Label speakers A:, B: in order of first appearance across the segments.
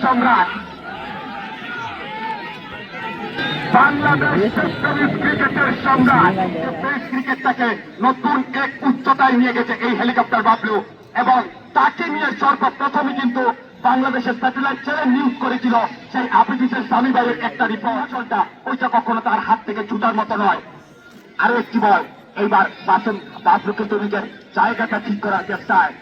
A: সম্রাট বাংলাদেশ ক্রিকেটের সম্রাট টেস্ট ক্রিকেটটাকে নতুন এক উচ্চতায় নিয়ে গেছে এই হেলিকপ্টার বাবলু, এবং তাকে নিয়ে সর্বপ্রথমে কিন্তু বাংলাদেশের স্যাটেলাইট চ্যানেল নিউজ করেছিল সেই আপিটিসের স্বামী ভাইয়ের একটা রিপোর্টটা, ওইটা কখনো তার হাত থেকে ছুটার মতো নয়। আরো একটি বল, এইবার বাবলু কিন্তু নিজের জায়গাটা ঠিক করার চেষ্টায়।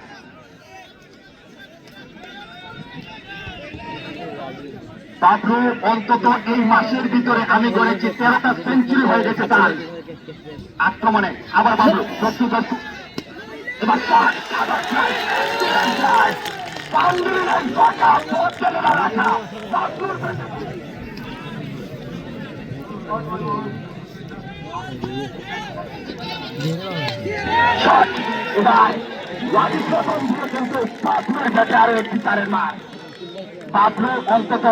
A: বাবলু অন্তত এই মাসের ভিতরে আমি গড়েছি 13টা সেঞ্চুরি হয়ে গেছে তার আক্রমণে। আবার বাবলু এবার আরো একটি তারের মার। বাবলু অন্তত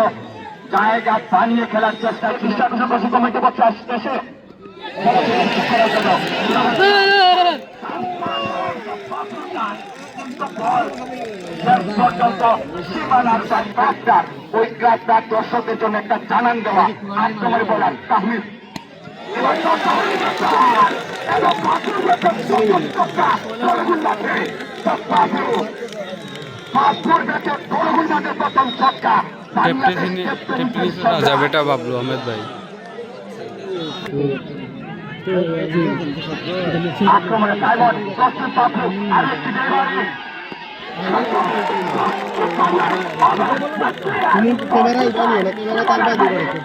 A: জায়গা বানিয়ে খেলার চেষ্টা কমিটি পক্ষে আসতেছে ওই ক্লাবটার দর্শকদের জন্য একটা জানান দেওয়া। আক্রমণে বলার তাহমিদ প্রথম ছক্কা
B: বেটা বাবলু আহমেদ ভাই
A: আক্রমণে সাইমন প্রস্তুত বাবলু আর একটি ডেলিভারি।
C: ক্যামেরায় জানিয়ে না, ক্যামেরা তার বাইরে রয়েছে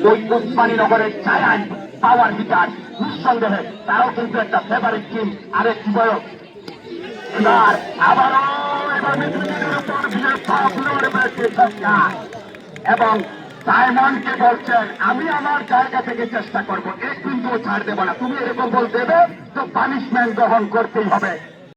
A: ওই উসমানীনগরের ছায়ায় পাওয়ার হিটার নিঃসন্দেহে তারাও কিন্তু একটা ফেভারিট টিম। আরেকটি বয়স এবার আবারও এবং সাইমনকে বলছেন আমি আমার জায়গা থেকে চেষ্টা করবো, এক বিন্দু ছাড় দেবো না, তুমি এরকম বল দেবে তো পানিশমেন্ট গ্রহণ করতেই হবে।